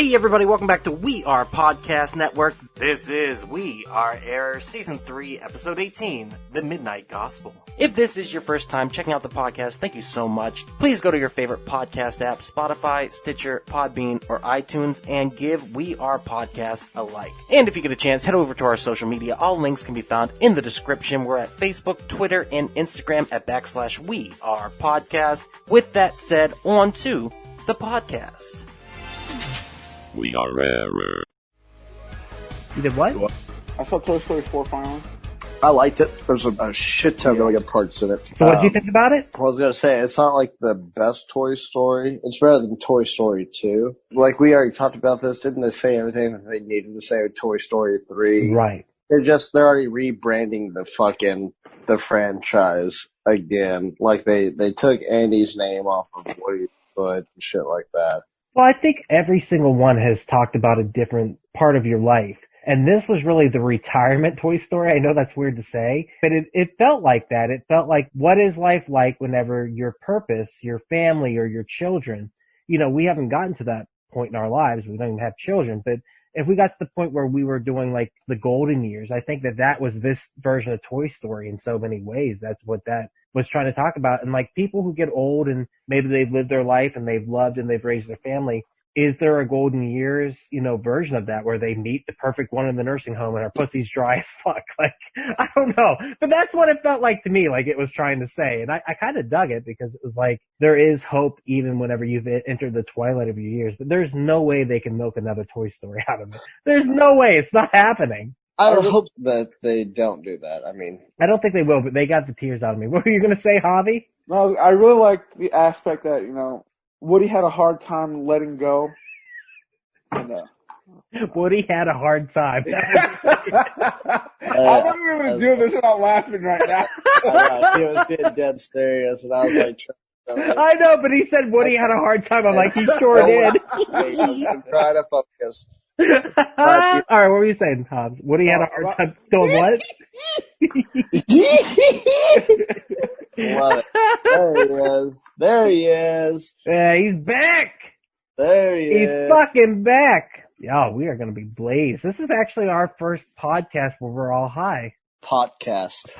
Hey everybody, welcome back to We Are Podcast Network. This is We Are Air Season 3, Episode 18, The Midnight Gospel. If this is your first time checking out the podcast, thank you so much. Please go to your favorite podcast app, Spotify, Stitcher, Podbean, or iTunes, and give We Are Podcast a like. And if you get a chance, head over to our social media. All links can be found in the description. We're at Facebook, Twitter, and Instagram at /We Are Podcast. With that said, on to the podcast. We are Error. You did what? I saw Toy Story 4 finally. I liked it. There's a shit ton of really good parts in it. So what did you think about it? I was going to say, it's not like the best Toy Story. It's better than Toy Story 2. Like, we already talked about this. Didn't they say everything that they needed to say with Toy Story 3? Right. They're already rebranding the franchise again. Like, they took Andy's name off of Woody's foot and shit like that. Well, I think every single one has talked about a different part of your life. And this was really the retirement Toy Story. I know that's weird to say, but it felt like that. It felt like, what is life like whenever your purpose, your family, or your children, we haven't gotten to that point in our lives. We don't even have children, but if we got to the point where we were doing like the golden years, I think that was this version of Toy Story in so many ways. That's what that was trying to talk about. And like people who get old and maybe they've lived their life and they've loved and they've raised their family, is there a golden years, version of that where they meet the perfect one in the nursing home and our pussy's dry as fuck? Like, I don't know. But that's what it felt like to me, like it was trying to say. And I kind of dug it because it was like, there is hope even whenever you've entered the twilight of your years. But there's no way they can milk another Toy Story out of it. There's no way. It's not happening. I hope that they don't do that. I mean, I don't think they will, but they got the tears out of me. What were you going to say, Javi? No, I really like the aspect that, Woody had a hard time letting go. And, Woody had a hard time. I thought we were going to do this without laughing right now. He was being dead serious, and I was like, I know, but he said Woody had a hard time. I'm like, he sure did. I'm trying to focus. All right, what were you saying, Tom? Woody had a hard time doing what? Love it. There he is. Yeah, he's back. There he is. He's fucking back. Yeah, we are going to be blazed. This is actually our first podcast where we're all high. Podcast.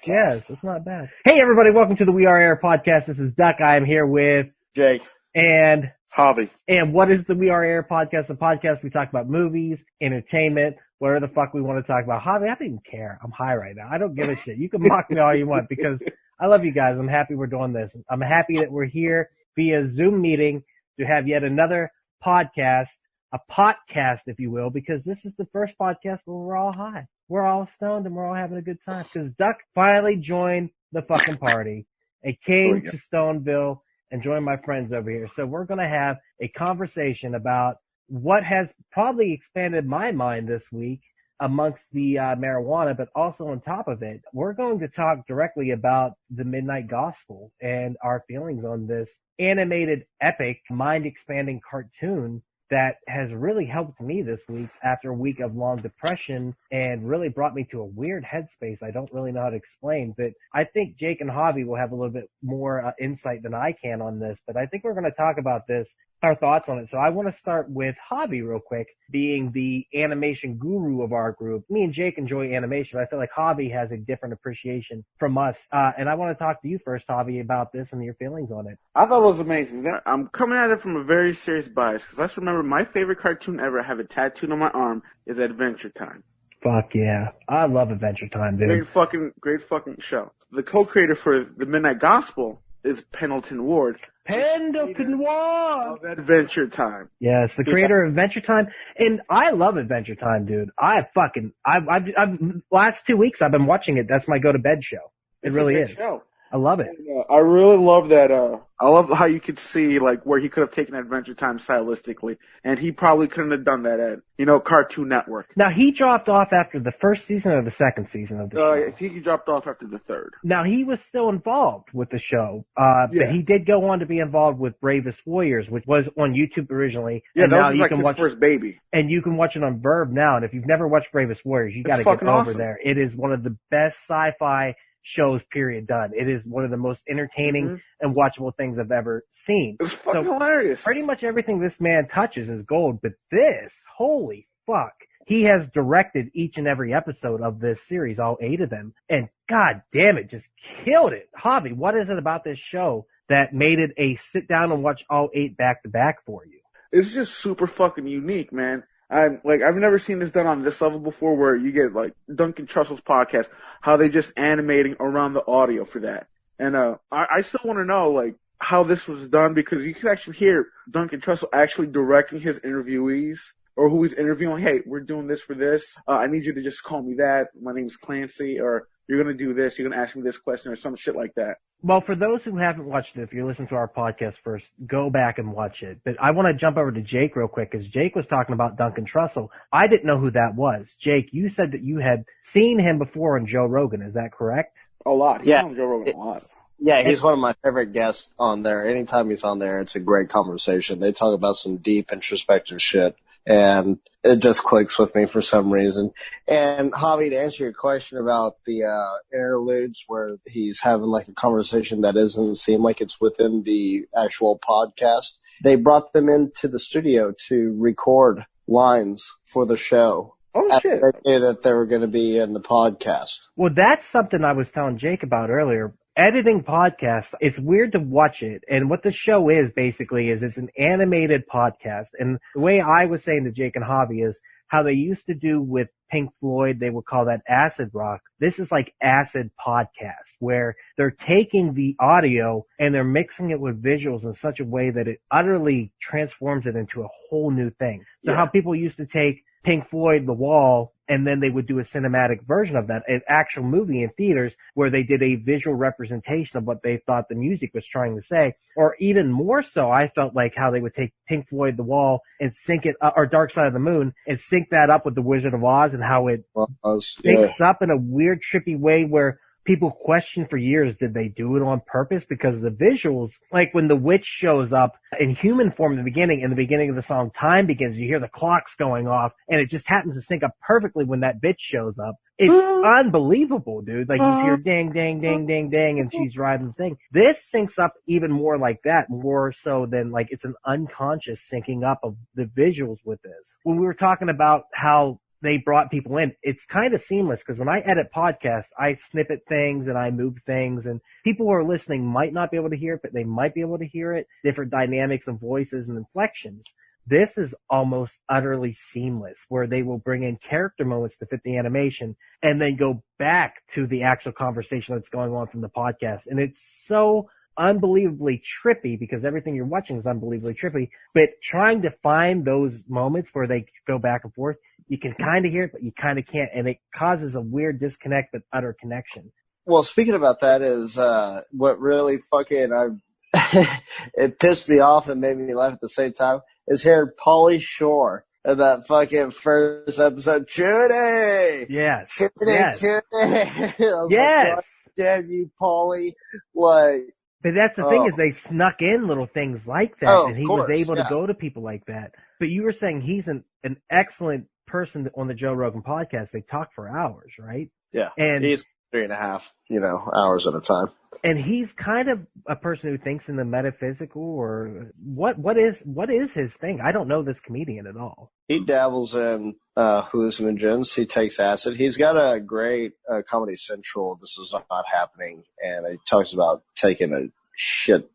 Yes, it's not bad. Hey, everybody, welcome to the We Are Air podcast. This is Duck. I am here with Jake and Javi. And what is the We Are Air podcast? The podcast we talk about movies, entertainment, whatever the fuck we want to talk about. Javi, I don't even care. I'm high right now. I don't give a shit. You can mock me all you want because I love you guys. I'm happy we're doing this. I'm happy that we're here via Zoom meeting to have yet another podcast, a podcast, if you will, because this is the first podcast where we're all high. We're all stoned and we're all having a good time because Duck finally joined the fucking party and came to Stoneville and joined my friends over here. So we're going to have a conversation about what has probably expanded my mind this week amongst the marijuana, but also on top of it, we're going to talk directly about the Midnight Gospel and our feelings on this animated, epic, mind-expanding cartoon that has really helped me this week after a week of long depression and really brought me to a weird headspace I don't really know how to explain. But I think Jake and Javi will have a little bit more insight than I can on this. But I think we're going to talk about this, our thoughts on it. So I want to start with Javi real quick, being the animation guru of our group. Me and Jake enjoy animation. I feel like Javi has a different appreciation from us. And I want to talk to you first, Javi, about this and your feelings on it. I thought it was amazing. I'm coming at it from a very serious bias because let's remember my favorite cartoon ever, I have it tattooed on my arm, is Adventure Time. Fuck yeah. I love Adventure Time, dude. Great fucking show. The co-creator for the Midnight Gospel is Pendleton Ward. Pendleton Ward! Of Adventure Time. Yes, the creator of Adventure Time. And I love Adventure Time, dude. I've last 2 weeks I've been watching it. That's my go-to-bed show. It really is. Show. I love it. And, I really love that. I love how you could see like where he could have taken Adventure Time stylistically, and he probably couldn't have done that at Cartoon Network. Now he dropped off after the first season or the second season of the show. I think he dropped off after the third. Now he was still involved with the show, but he did go on to be involved with Bravest Warriors, which was on YouTube originally. Yeah, and that now was you like can his watch, first baby. And you can watch it on Verb now. And if you've never watched Bravest Warriors, you got to get over awesome. there. It is one of the best sci-fi shows, period, done. It is one of the most entertaining and watchable things I've ever seen. It's fucking hilarious. Pretty much everything this man touches is gold, but this, holy fuck. He has directed each and every episode of this series, all 8 of them, and god damn it, just killed it. Javi, what is it about this show that made it a sit down and watch all 8 back to back for you? It's just super fucking unique, man. I've never seen this done on this level before, where you get like Duncan Trussell's podcast, how they just animating around the audio for that. And I still want to know like how this was done, because you can actually hear Duncan Trussell actually directing his interviewees, or who he's interviewing. Hey, we're doing this for this. I need you to just call me that. My name's Clancy, or you're going to do this. You're going to ask me this question, or some shit like that. Well, for those who haven't watched it, if you're listening to our podcast first, go back and watch it. But I want to jump over to Jake real quick, because Jake was talking about Duncan Trussell. I didn't know who that was. Jake, you said that you had seen him before on Joe Rogan. Is that correct? A lot. He's on Joe Rogan a lot. Yeah, he's one of my favorite guests on there. Anytime he's on there, it's a great conversation. They talk about some deep introspective shit, and it just clicks with me for some reason. And Javi, to answer your question about the interludes where he's having like a conversation that doesn't seem like it's within the actual podcast, they brought them into the studio to record lines for the show. Oh, shit. They knew that they were going to be in the podcast. Well, that's something I was telling Jake about earlier. Editing podcasts, it's weird to watch it. And what the show is basically is it's an animated podcast. And the way I was saying to Jake and Javi is how they used to do with Pink Floyd, they would call that acid rock. This is like acid podcast, where they're taking the audio and they're mixing it with visuals in such a way that it utterly transforms it into a whole new thing. So how people used to take Pink Floyd, The Wall, and then they would do a cinematic version of that, an actual movie in theaters where they did a visual representation of what they thought the music was trying to say. Or even more so, I felt like how they would take Pink Floyd, The Wall, and sync it, or Dark Side of the Moon, and sync that up with The Wizard of Oz, and how it syncs up in a weird, trippy way where people question for years, did they do it on purpose? Because the visuals, like when the witch shows up in human form in the beginning of the song, Time Begins, you hear the clocks going off, and it just happens to sync up perfectly when that bitch shows up. It's unbelievable, dude. Like, you hear ding, ding, ding, ding, ding, and she's riding the thing. This syncs up even more like that, more so than, like, it's an unconscious syncing up of the visuals with this. When we were talking about how they brought people in, it's kind of seamless, because when I edit podcasts, I snippet things and I move things, and people who are listening might not be able to hear it, but they might be able to hear it, different dynamics of voices and inflections. This is almost utterly seamless, where they will bring in character moments to fit the animation and then go back to the actual conversation that's going on from the podcast. And it's so unbelievably trippy, because everything you're watching is unbelievably trippy, but trying to find those moments where they go back and forth, you can kind of hear it, but you kind of can't, and it causes a weird disconnect but utter connection. Well, speaking about that is what really fucking it pissed me off and made me laugh at the same time is hearing Pauly Shore in that fucking first episode. Judy! Yes. Judy, Yes. Judy! Yes. Like, damn you, Pauly. Like, but that's the thing, is they snuck in little things like that, and he was able to go to people like that. But you were saying he's an excellent person on the Joe Rogan podcast. They talk for hours, right? Yeah. And he's 3.5, hours at a time. And he's kind of a person who thinks in the metaphysical, or what is his thing? I don't know this comedian at all. He dabbles in hallucinogens. He takes acid. He's got a great Comedy Central, This Is Not Happening, and he talks about taking a shit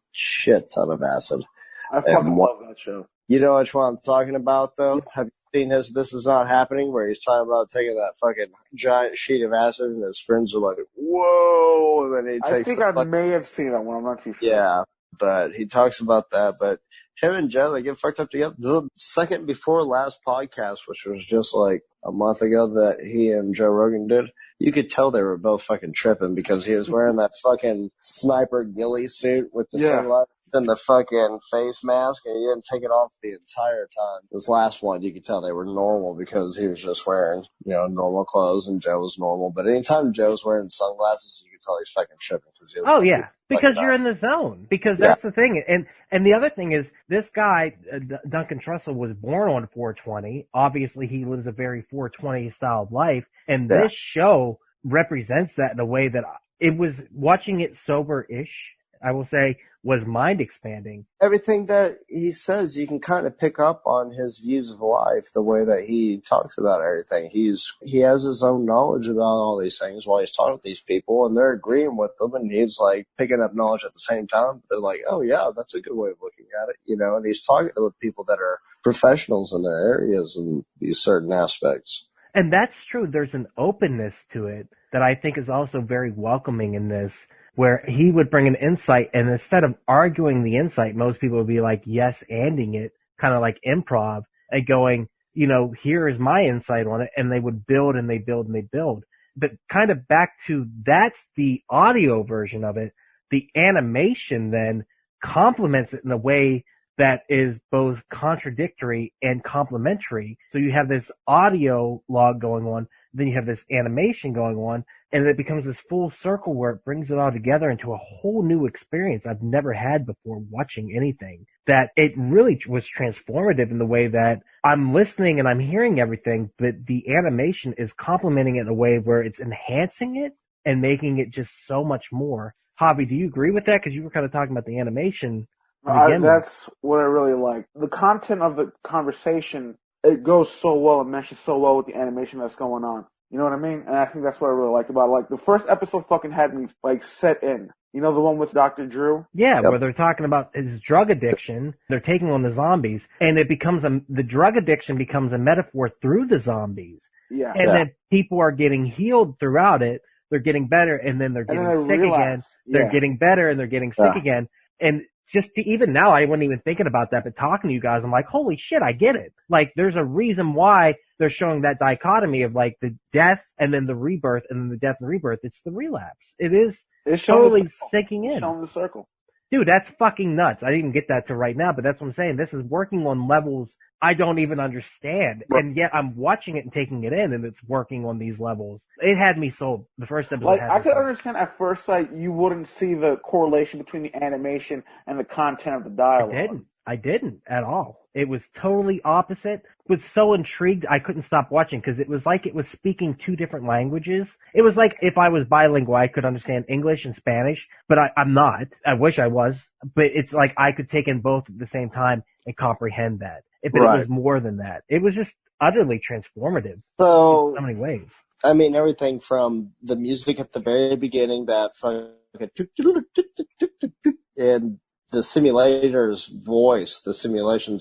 ton of acid. I fucking love that show. You know which one I'm talking about, though? Have you seen his This Is Not Happening, where he's talking about taking that fucking giant sheet of acid, and his friends are like, whoa, and then he takes I may have seen that one. I'm not too sure. Yeah, but he talks about that. But him and Joe, they get fucked up together. The second before last podcast, which was just like a month ago that he and Joe Rogan did, you could tell they were both fucking tripping, because he was wearing that fucking sniper ghillie suit with the sunglasses and the fucking face mask, and he didn't take it off the entire time. This last one, you could tell they were normal, because he was just wearing, normal clothes, and Joe was normal. But anytime Joe's wearing sunglasses, you could tell he's fucking tripping. Because you're in the zone. Because that's the thing. And the other thing is, this guy, Duncan Trussell, was born on 420. Obviously, he lives a very 420 style life. And this show represents that in a way that it was watching it sober-ish, I will say, was mind expanding. Everything that he says, you can kind of pick up on his views of life, the way that he talks about everything. He has his own knowledge about all these things while he's talking with these people, and they're agreeing with them, and he's like picking up knowledge at the same time. They're like, oh yeah, that's a good way of looking at it, you know, and he's talking to people that are professionals in their areas in these certain aspects. And that's true. There's an openness to it that I think is also very welcoming in this, where he would bring an insight, and instead of arguing the insight, most people would be like yes-anding it, kind of like improv, and going, you know, here is my insight on it, and they would build and they build and they build. But kind of back to, that's the audio version of it. The animation then complements it in a way that is both contradictory and complementary. So you have this audio log going on, then you have this animation going on, and it becomes this full circle where it brings it all together into a whole new experience I've never had before watching anything. That it really was transformative in the way that I'm listening and I'm hearing everything, but the animation is complementing it in a way where it's enhancing it and making it just so much more. Javi, do you agree with that? Because you were kind of talking about the animation. That's what I really like. The content of the conversation, it goes so well, it meshes so well with the animation that's going on. You know what I mean? And I think that's what I really liked about it. Like, the first episode fucking had me, like, set in. You know, the one with Dr. Drew? Yeah, where they're talking about his drug addiction. They're taking on the zombies, and it becomes the drug addiction becomes a metaphor through the zombies. Yeah. And then people are getting healed throughout it. They're getting better, and then they're getting sick again. They're getting better, and they're getting sick again. And just to, even now, I wasn't even thinking about that, but talking to you guys, I'm like, holy shit, I get it. Like, there's a reason why they're showing that dichotomy of, like, the death and then the rebirth and then the death and rebirth. It's the relapse. It's totally sinking in. It's showing the circle. Dude, that's fucking nuts. I didn't even get that to right now, but that's what I'm saying. This is working on levels I don't even understand. Right. And yet I'm watching it and taking it in, and it's working on these levels. It had me sold. The first episode Like, had me I could sold. understand at first sight you wouldn't see the correlation between the animation and the content of the dialogue. I didn't at all. It was totally opposite. Was so intrigued I couldn't stop watching because it was like it was speaking two different languages. It was like if I was bilingual, I could understand English and Spanish, but I'm not. I wish I was, but it's like I could take in both at the same time and comprehend that. But It was more than that. It was just utterly transformative in so many ways. I mean, everything from the music at the very beginning, that fucking and the simulation's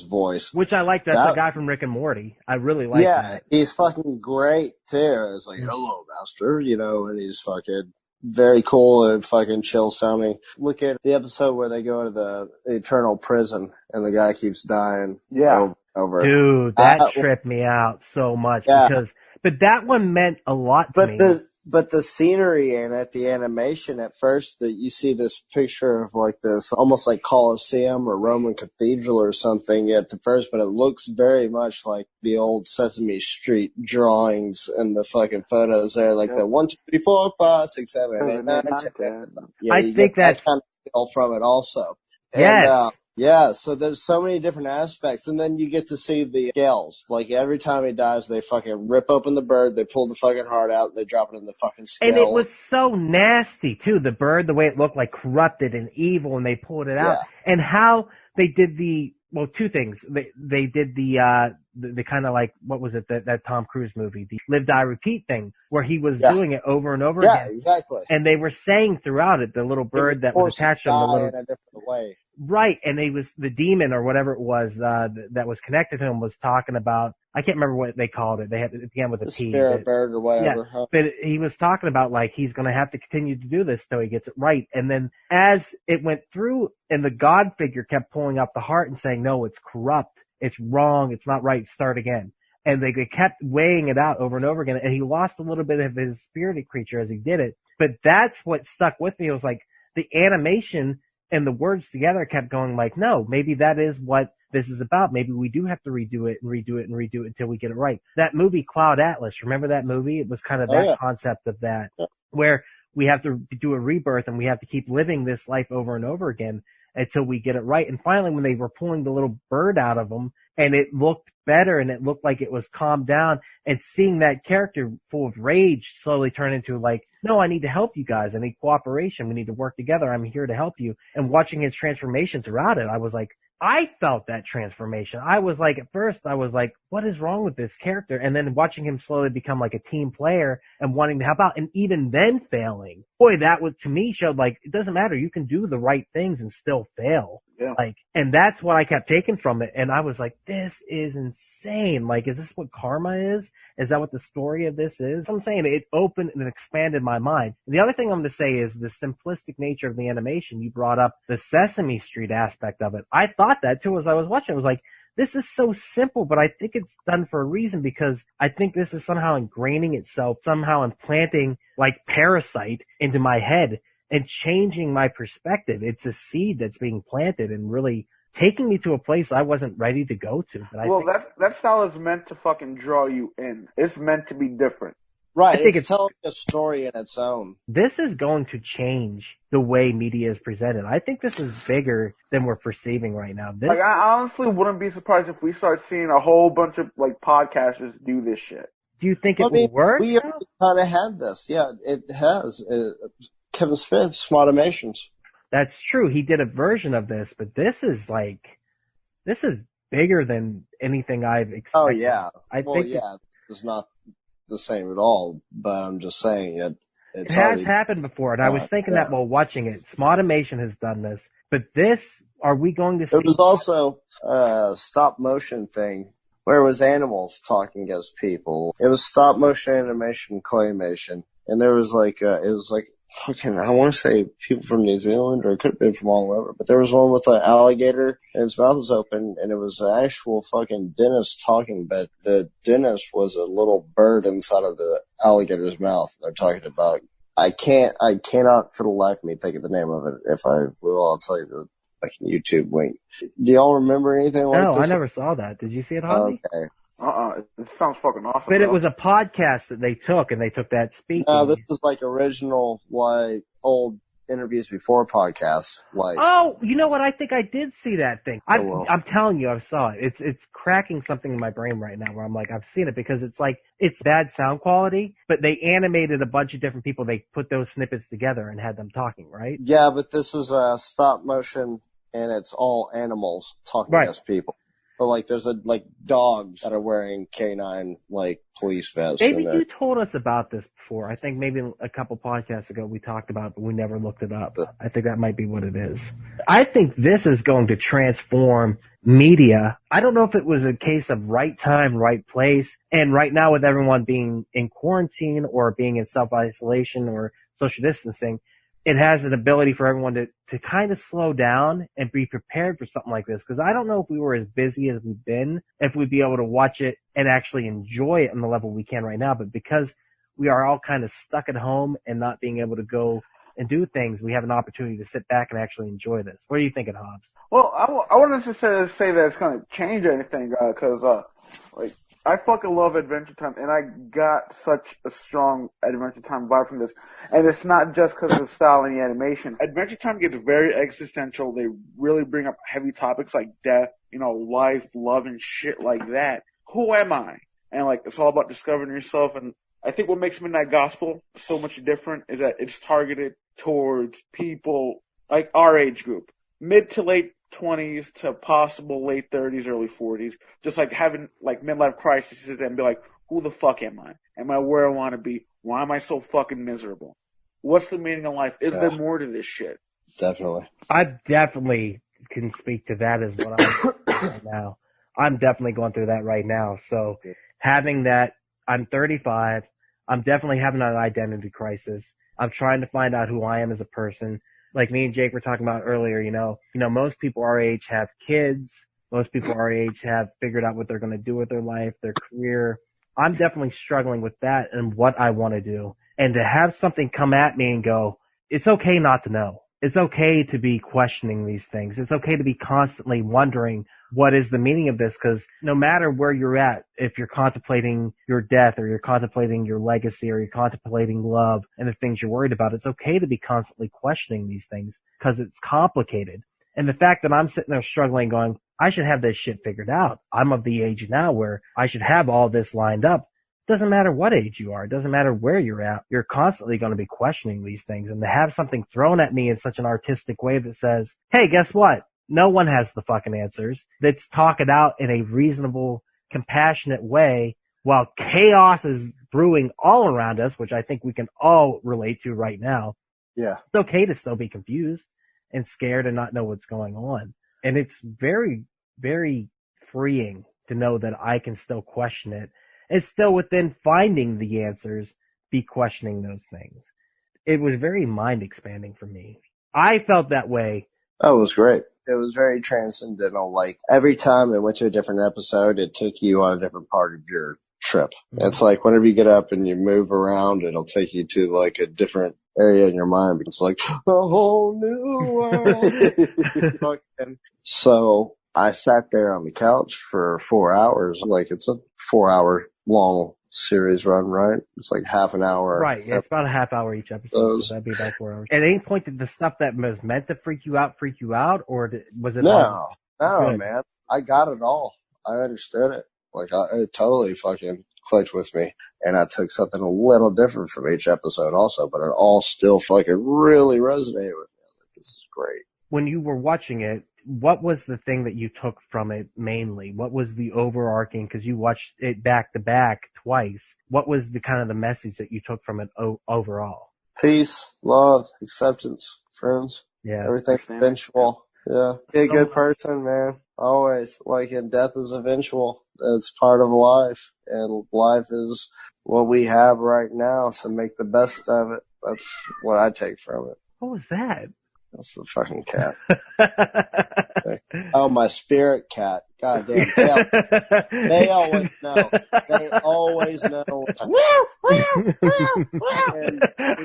voice. Which I like. That's the guy from Rick and Morty. I really like that. Yeah, he's fucking great, too. It's like, hello, master, you know, and he's fucking very cool and fucking chill sounding. Look at the episode where they go to the eternal prison and the guy keeps dying. Yeah. Over. Dude, that tripped me out so much but that one meant a lot to me. But the scenery in it, the animation at first, that you see this picture of like this, almost like Colosseum or Roman Cathedral or something at the first, but it looks very much like the old Sesame Street drawings and the fucking photos there, like the 1, 2, 3, 4, 5, 6, 7, 8, 9, 10. Yeah, I think that's kind of feel from it also. Yes. Yeah, so there's so many different aspects, and then you get to see the scales. Like, every time he dies, they fucking rip open the bird, they pull the fucking heart out, they drop it in the fucking scale. And it was so nasty, too, the bird, the way it looked like corrupted and evil, and they pulled it out. And how they did two things. They did the kind of like, what was it, that Tom Cruise movie, the Live, Die, Repeat thing, where he was doing it over and over again. Yeah, exactly. And they were saying throughout it, the little bird that was attached to him, in a different way. Right, and the demon or whatever it was that was connected to him was talking about, I can't remember what they called it. It began with a T. Spirit bird or whatever. Yeah, but he was talking about like he's going to have to continue to do this till he gets it right. And then as it went through, and the God figure kept pulling out the heart and saying, no, it's corrupt, it's wrong, it's not right, start again. And they kept weighing it out over and over again, and he lost a little bit of his spirited creature as he did it. But that's what stuck with me. It was like the animation and the words together kept going like, no, maybe that is what this is about. Maybe we do have to redo it and redo it and redo it until we get it right. That movie, Cloud Atlas, remember that movie? It was kind of that concept of that, where we have to do a rebirth and we have to keep living this life over and over again. until we get it right. And finally, when they were pulling the little bird out of him and it looked better and it looked like it was calmed down, and seeing that character full of rage slowly turn into like, no, I need to help you guys. I need cooperation. We need to work together. I'm here to help you. And watching his transformation throughout it, I was like, I felt that transformation. I was like, at first, I was like, what is wrong with this character? And then watching him slowly become like a team player and wanting to help out, and even then failing. Boy, that was, to me, showed like, it doesn't matter. You can do the right things and still fail. Yeah. Like, and that's what I kept taking from it. And I was like, this is insane. Like, is this what karma is? Is that what the story of this is? I'm saying it opened and expanded my mind. And the other thing I'm going to say is the simplistic nature of the animation. You brought up the Sesame Street aspect of it. I thought that too as I was watching. I was like, this is so simple, but I think it's done for a reason, because I think this is somehow ingraining itself, somehow implanting like Parasite into my head and changing my perspective. It's a seed that's being planted and really taking me to a place I wasn't ready to go to. Well, that style is meant to fucking draw you in. It's meant to be different. Right, I think it's telling a story in its own. This is going to change the way media is presented. I think this is bigger than we're perceiving right now. Like, I honestly wouldn't be surprised if we start seeing a whole bunch of like podcasters do this shit. Do you think it will work? We kind of had this. Yeah, it has. Kevin Smith, Smartimations. That's true. He did a version of this, but this is bigger than anything I've expected. Oh, yeah. I think it's not the same at all, but I'm just saying it has happened before, and I was thinking that while watching it. Smartimation has done this, but this, are we going to see? It was also a stop motion thing where it was animals talking as people. It was stop motion animation claymation, and there was like it was like fucking, I want to say people from New Zealand, or it could have been from all over, but there was one with an alligator and its mouth was open, and it was an actual fucking dentist talking, but the dentist was a little bird inside of the alligator's mouth. They're talking about, I cannot for the life of me think of the name of it. If I will, I'll tell you the fucking YouTube link. Do y'all remember anything like this? No, I never saw that. Did you see it, Javi? Okay. It sounds fucking awesome. But it was a podcast that they took, and they took that speaking. No, this is like original, like old interviews before podcasts. Like, oh, you know what? I think I did see that thing. well. I'm telling you, I saw it. It's cracking something in my brain right now where I'm like, I've seen it, because it's like, it's bad sound quality, but they animated a bunch of different people. They put those snippets together and had them talking, right? Yeah, but this is a stop motion, and it's all animals talking as people. But like, there's dogs that are wearing canine police vests. Maybe you told us about this before. I think maybe a couple podcasts ago we talked about it, but we never looked it up. I think that might be what it is. I think this is going to transform media. I don't know if it was a case of right time, right place. And right now, with everyone being in quarantine or being in self-isolation or social distancing, it has an ability for everyone to kind of slow down and be prepared for something like this. Because I don't know if we were as busy as we've been, if we'd be able to watch it and actually enjoy it on the level we can right now. But because we are all kind of stuck at home and not being able to go and do things, we have an opportunity to sit back and actually enjoy this. What are you thinking, Hobbs? Well, I wouldn't necessarily say that it's going to change anything, because I fucking love Adventure Time, and I got such a strong Adventure Time vibe from this. And it's not just because of the style and the animation. Adventure Time gets very existential. They really bring up heavy topics like death, life, love, and shit like that. Who am I? And it's all about discovering yourself. And I think what makes Midnight Gospel so much different is that it's targeted towards people like our age group, mid to late 20s to possible late 30s, early 40s, just having midlife crises and be like, who the fuck am I? Am I where I want to be? Why am I so fucking miserable? What's the meaning of life? Is there more to this shit? Definitely. I definitely can speak to that as what I'm right now. I'm definitely going through that right now. So having that, I'm 35. I'm definitely having an identity crisis. I'm trying to find out who I am as a person. Like me and Jake were talking about earlier, most people our age have kids. Most people our age have figured out what they're going to do with their life, their career. I'm definitely struggling with that and what I want to do. And to have something come at me and go, it's okay not to know. It's okay to be questioning these things. It's okay to be constantly wondering what is the meaning of this, because no matter where you're at, if you're contemplating your death or you're contemplating your legacy or you're contemplating love and the things you're worried about, it's okay to be constantly questioning these things because it's complicated. And the fact that I'm sitting there struggling going, I should have this shit figured out. I'm of the age now where I should have all this lined up. Doesn't matter what age you are. It doesn't matter where you're at. You're constantly going to be questioning these things. And to have something thrown at me in such an artistic way that says, hey, guess what? No one has the fucking answers. Let's talk it out in a reasonable, compassionate way while chaos is brewing all around us, which I think we can all relate to right now. Yeah. It's okay to still be confused and scared and not know what's going on. And it's very, very freeing to know that I can still question it. It's still within finding the answers, be questioning those things. It was very mind expanding for me. I felt that way. Oh, it was great. It was very transcendental. Like every time it went to a different episode, it took you on a different part of your trip. Mm-hmm. It's like whenever you get up and you move around, it'll take you to like a different area in your mind because it's like a whole new world. So I sat there on the couch for 4 hours. Like it's a 4-hour long series run, right? It's like half an hour. Right. Yeah, it's about a half hour each episode. So that'd be about 4 hours. At any point, did the stuff that was meant to freak you out, or was it? No, man. I got it all. I understood it. Like it totally fucking clicked with me. And I took something a little different from each episode also, but it all still fucking really resonated with me. Like, this is great. When you were watching it, what was the thing that you took from it mainly? What was the overarching, because you watched it back to back twice, what was the kind of the message that you took from it overall? Peace, love, acceptance, friends. Yeah. Everything's eventual. Yeah. Be a good person, man. Always. Like, and death is eventual. It's part of life. And life is what we have right now, so make the best of it. That's what I take from it. What was that? That's the fucking cat. Oh, my spirit cat. God damn. They always know. They always know. And,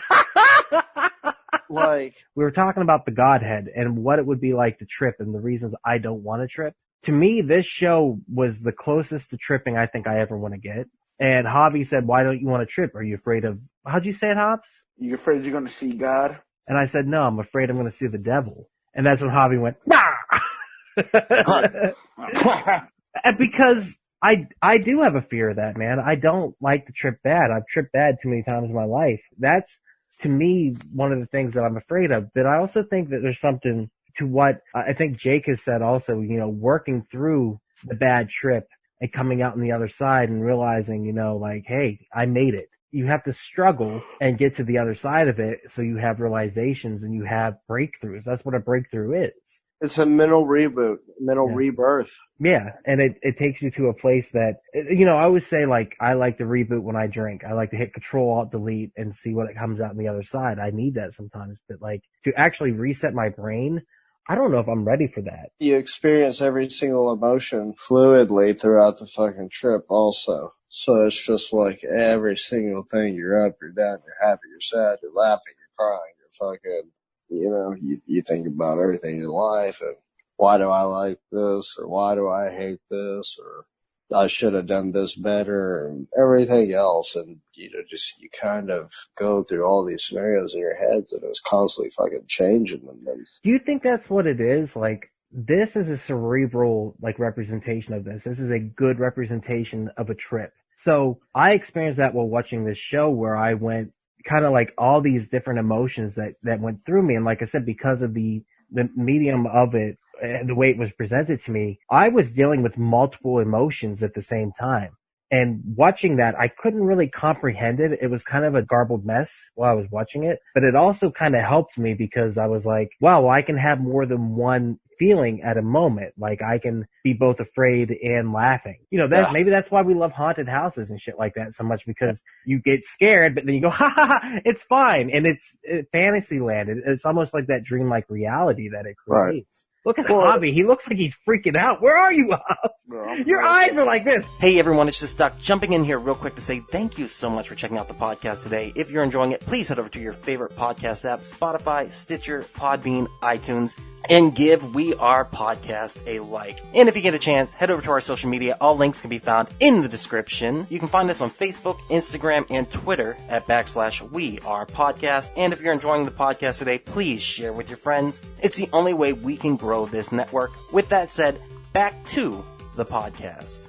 like, we were talking about the Godhead and what it would be like to trip and the reasons I don't want to trip. To me, this show was the closest to tripping I think I ever want to get. And Javi said, why don't you want to trip? Are you afraid of, how'd you say it, Hops? You afraid you're going to see God? And I said, no, I'm afraid I'm going to see the devil. And that's when Javi went, nah! And because I do have a fear of that, man. I don't like to trip bad. I've tripped bad too many times in my life. That's, to me, one of the things that I'm afraid of. But I also think that there's something to what I think Jake has said also, you know, working through the bad trip and coming out on the other side and realizing, you know, like, hey, I made it. You have to struggle and get to the other side of it so you have realizations and you have breakthroughs. That's what a breakthrough is. It's a mental reboot, mental rebirth. Yeah, and it takes you to a place that, you know, I always say, like, I like to reboot when I drink. I like to hit Control-Alt-Delete and see what it comes out on the other side. I need that sometimes. But, like, to actually reset my brain, I don't know if I'm ready for that. You experience every single emotion fluidly throughout the fucking trip also. So it's just like every single thing, you're up, you're down, you're happy, you're sad, you're laughing, you're crying, you're fucking, you know, you think about everything in life and why do I like this or why do I hate this or I should have done this better and everything else. And, you know, just you kind of go through all these scenarios in your heads and it's constantly fucking changing them. Do you think that's what it is? Like, this is a cerebral, like, representation of this. This is a good representation of a trip. So I experienced that while watching this show where I went kind of like all these different emotions that went through me. And like I said, because of the medium of it and the way it was presented to me, I was dealing with multiple emotions at the same time. And watching that, I couldn't really comprehend it. It was kind of a garbled mess while I was watching it. But it also kind of helped me because I was like, wow, I can have more than one feeling at a moment. Like, I can be both afraid and laughing. You know, that maybe that's why we love haunted houses and shit like that so much, because you get scared, but then you go, ha ha ha, it's fine. And it's fantasy land. It's almost like that dreamlike reality that it creates. Right. Look at Javi. He looks like he's freaking out. Where are you, Hobbs? Your eyes are like this. Hey, everyone. It's just Duck jumping in here real quick to say thank you so much for checking out the podcast today. If you're enjoying it, please head over to your favorite podcast app, Spotify, Stitcher, Podbean, iTunes, and give We Are Podcast a like. And if you get a chance, head over to our social media. All links can be found in the description. You can find us on Facebook, Instagram, and Twitter at /We Are Podcast. And if you're enjoying the podcast today, please share with your friends. It's the only way we can grow this network. With that said, back to the podcast.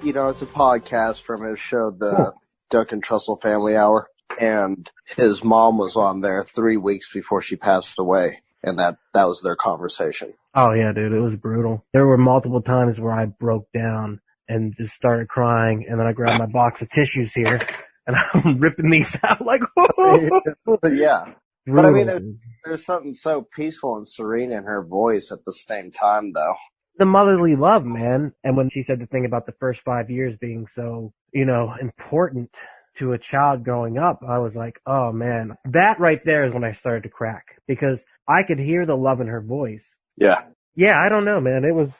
You know, it's a podcast from his show, the Duncan Trussell Family Hour. And his mom was on there 3 weeks before she passed away. And that was their conversation. Oh yeah, dude, it was brutal. There were multiple times where I broke down and just started crying, and then I grabbed my box of tissues here, and I'm ripping these out like, Yeah. brutal. But I mean, there's something so peaceful and serene in her voice at the same time, though. The motherly love, man. And when she said the thing about the first 5 years being so, important to a child growing up, I was like, oh man, that right there is when I started to crack, because I could hear the love in her voice. Yeah. Yeah, I don't know, man. It was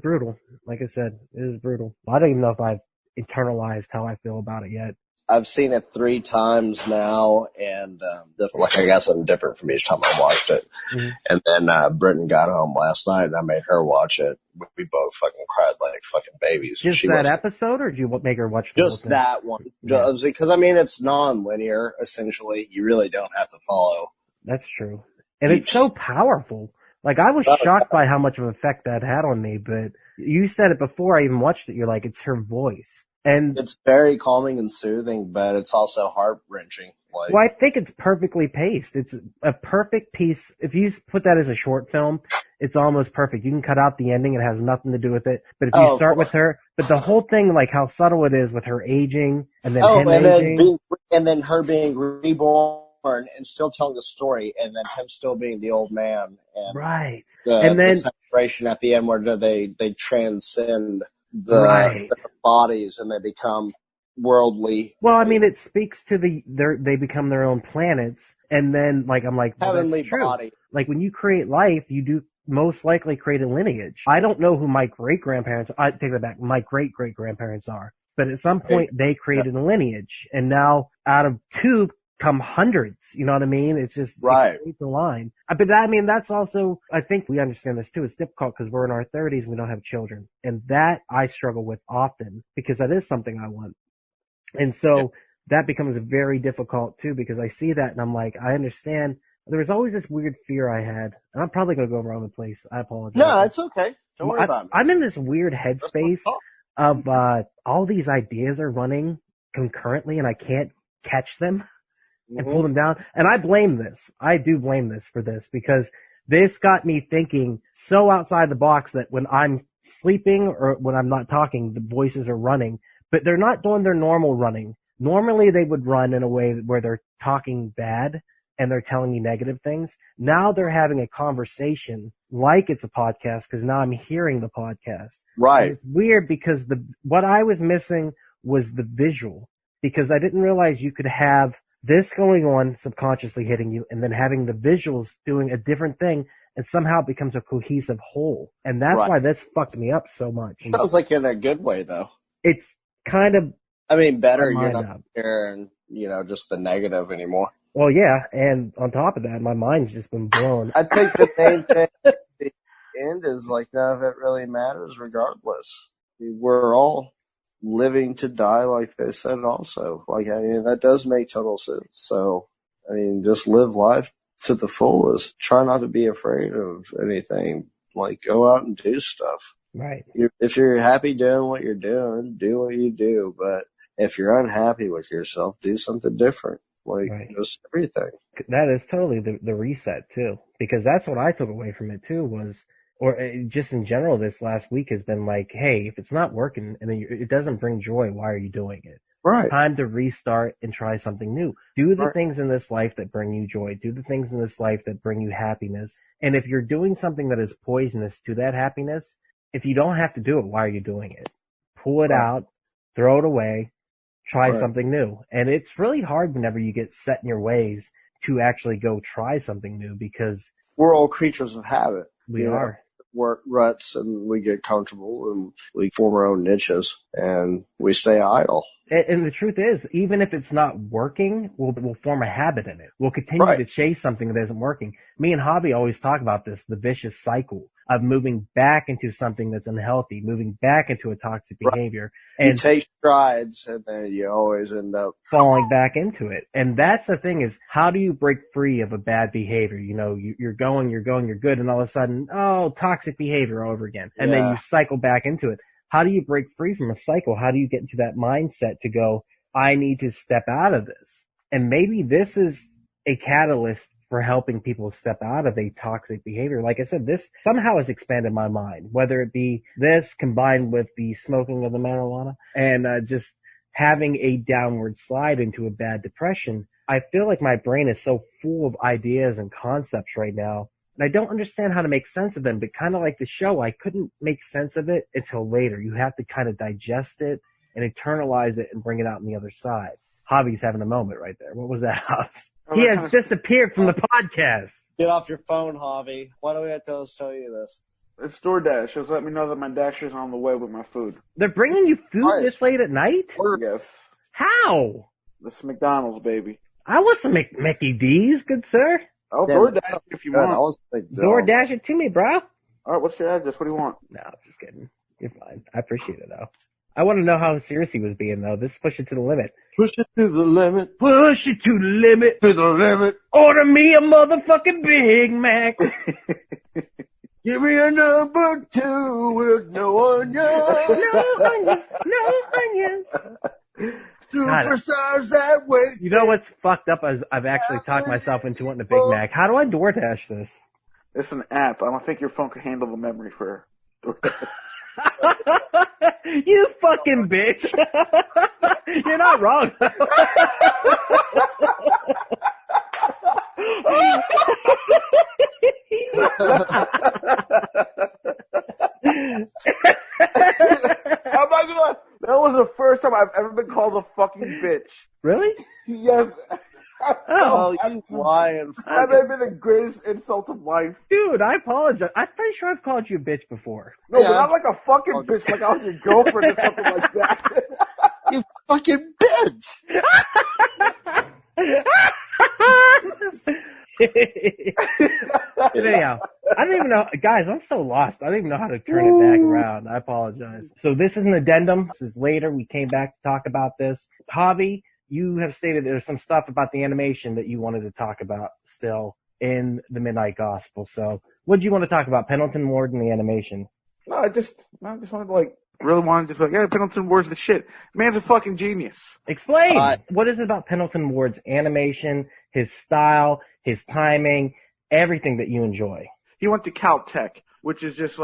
brutal. Like I said, it was brutal. I don't even know if I've internalized how I feel about it yet. I've seen it 3 times now, and I guess I'm different from each time I watched it. Mm-hmm. And then Britton got home last night, and I made her watch it. We both fucking cried like fucking babies. Just that episode, or did you make her watch the whole just thing? that one? Yeah. Because I mean, it's non-linear. Essentially, you really don't have to follow. That's true, and it's so powerful. Like, I was shocked by how much of an effect that had on me. But you said it before I even watched it. You're like, it's her voice. And it's very calming and soothing, but it's also heart-wrenching. Like, well, I think it's perfectly paced. It's a perfect piece. If you put that as a short film, it's almost perfect. You can cut out the ending. It has nothing to do with it. But if you start with her, but the whole thing, like how subtle it is with her aging and then him aging. And then her being reborn and still telling the story, and then him still being the old man. And right. And then the separation at the end where they transcend the bodies and they become worldly. Well, I mean, it speaks to they become their own planets, and then I'm like, well, heavenly that's true. Body. Like, when you create life, you do most likely create a lineage. I don't know who my great-grandparents, I take that back, my great-great-grandparents are, but at some point they created a lineage, and now out of 2 come hundreds, you know what I mean? It's just, it creates a line. But I mean, that's also, I think we understand this too. It's difficult because we're in our 30s and we don't have children. And that I struggle with often, because that is something I want. And so that becomes very difficult too, because I see that and I'm like, I understand. There was always this weird fear I had, and I'm probably going to go around the place. I apologize. No, it's okay. Don't worry about it. I'm in this weird headspace of all these ideas are running concurrently and I can't catch them and pull them down. And I blame this. I do blame this for this, because this got me thinking so outside the box that when I'm sleeping or when I'm not talking, the voices are running, but they're not doing their normal running. Normally they would run in a way where they're talking bad and they're telling me negative things. Now they're having a conversation like it's a podcast, because now I'm hearing the podcast. Right. And it's weird because what I was missing was the visual, because I didn't realize you could have this going on subconsciously hitting you and then having the visuals doing a different thing, and somehow it becomes a cohesive whole. And that's why this fucked me up so much. Sounds like in a good way, though. It's kind of... I mean, better you're not hearing, just the negative anymore. Well, yeah, and on top of that, my mind's just been blown. I think the main thing at the end is, none of it really matters regardless. We're all living to die, like they said also. That does make total sense. So, just live life to the fullest. Try not to be afraid of anything. Go out and do stuff. Right. If you're happy doing what you're doing, do what you do. But if you're unhappy with yourself, do something different. Just everything. That is totally the reset, too. Because that's what I took away from it, too, or just in general, this last week has been like, hey, if it's not working and it doesn't bring joy, why are you doing it? Right. Time to restart and try something new. Do the things in this life that bring you joy. Do the things in this life that bring you happiness. And if you're doing something that is poisonous to that happiness, if you don't have to do it, why are you doing it? Pull it out, throw it away, try something new. And it's really hard whenever you get set in your ways to actually go try something new, because we're all creatures of habit. We are. Work ruts, and we get comfortable and we form our own niches and we stay idle. And the truth is, even if it's not working, we'll form a habit in it. We'll continue to chase something that isn't working. Me and Javi always talk about this, the vicious cycle of moving back into something that's unhealthy, moving back into a toxic behavior. And you take strides, and then you always end up falling back into it. And that's the thing is, how do you break free of a bad behavior? You know, you're good, and all of a sudden, toxic behavior all over again. And then you cycle back into it. How do you break free from a cycle? How do you get into that mindset to go, I need to step out of this? And maybe this is a catalyst for helping people step out of a toxic behavior. Like I said, this somehow has expanded my mind, whether it be this combined with the smoking of the marijuana and just having a downward slide into a bad depression. I feel like my brain is so full of ideas and concepts right now. And I don't understand how to make sense of them, but kind of like the show, I couldn't make sense of it until later. You have to kind of digest it and internalize it and bring it out on the other side. Javi's having a moment right there. What was that? He has disappeared from the podcast. Get off your phone, Javi. Why do we have to tell you this? It's DoorDash. Just let me know that my Dasher's on the way with my food. They're bringing you food this late at night? Yes. How? This is McDonald's, baby. I want some Mickey D's, good sir. Oh, DoorDash if you want. DoorDash it to me, bro. All right, what's your address? What do you want? No, I'm just kidding. You're fine. I appreciate it, though. I want to know how serious he was being, though. This push it to the limit. Push it to the limit. Push it to the limit. To the limit. Order me a motherfucking Big Mac. Give me a number 2 with no onions. No onions. No onions. Superstars that way. You know what's fucked up? I've actually talked myself into wanting a Big Mac. How do I DoorDash this? It's an app. I don't think your phone can handle the memory for DoorDash. You fucking bitch. You're not wrong. Oh my god, that was the first time I've ever been called a fucking bitch. Really? Yes. Oh, you lying. That may be the greatest insult of life. Dude, I apologize. I'm pretty sure I've called you a bitch before. No, but not like a fucking bitch, like I was your girlfriend or something like that. You fucking bitch. Anyhow, I don't even know, guys, I'm so lost. I don't even know how to turn it back around. I apologize. So this is an addendum. This is later. We came back to talk about this. Javi, you have stated there's some stuff about the animation that you wanted to talk about still in the Midnight Gospel. So what do you want to talk about? Pendleton Ward and the animation? No, I just wanted to really wanted to just yeah, Pendleton Ward's the shit. Man's a fucking genius. Explain. What is it about Pendleton Ward's animation, his style, his timing, everything that you enjoy? He went to Caltech, which is just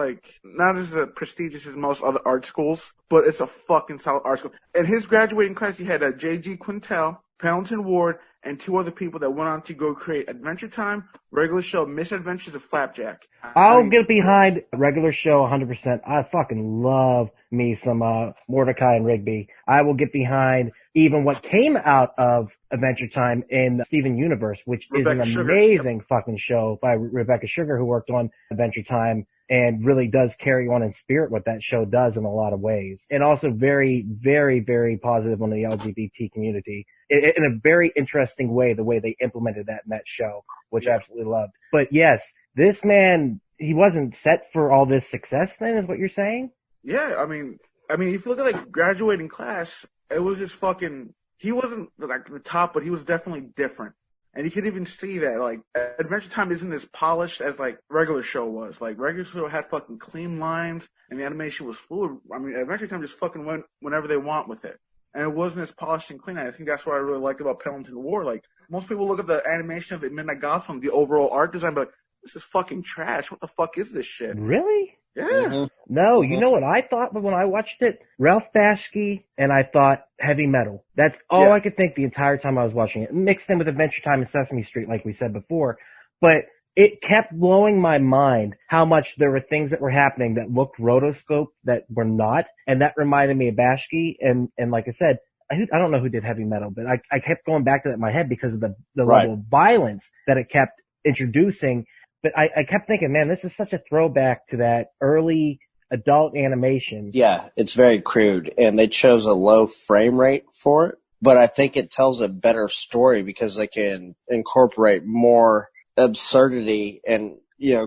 not as prestigious as most other art schools, but it's a fucking solid art school. In his graduating class, he had J.G. Quintel, Pendleton Ward, and 2 other people that went on to go create Adventure Time, regular show, Misadventures of Flapjack. I'll get behind regular show 100%. I fucking love me some Mordecai and Rigby. I will get behind even what came out of Adventure Time in Steven Universe, which Rebecca is an Sugar. amazing fucking show by Rebecca Sugar, who worked on Adventure Time and really does carry on in spirit what that show does in a lot of ways. And also very, very, very positive on the LGBT community in a very interesting way, the way they implemented that in that show, which I absolutely loved. But yes, this man, he wasn't set for all this success then, is what you're saying? Yeah, I mean, if you look at graduating class, it was just fucking. He wasn't the top, but he was definitely different, and you could even see that Adventure Time isn't as polished as regular show was. Regular show had fucking clean lines, and the animation was fluid. I mean, Adventure Time just fucking went whenever they want with it, and it wasn't as polished and clean. I think that's what I really liked about Pendleton Ward. Most people look at the animation of the Midnight Gospel, the overall art design, but this is fucking trash. What the fuck is this shit? Really? Yeah. Mm-hmm. No, you know what I thought when I watched it? Ralph Bashki, and I thought heavy metal. That's all I could think the entire time I was watching it. Mixed in with Adventure Time and Sesame Street, like we said before. But it kept blowing my mind how much there were things that were happening that looked rotoscope that were not. And that reminded me of Bashki. And like I said, I don't know who did heavy metal, but I kept going back to that in my head because of the level of violence that it kept introducing. But I kept thinking, man, this is such a throwback to that early adult animation. Yeah, it's very crude, and they chose a low frame rate for it. But I think it tells a better story because they can incorporate more absurdity and,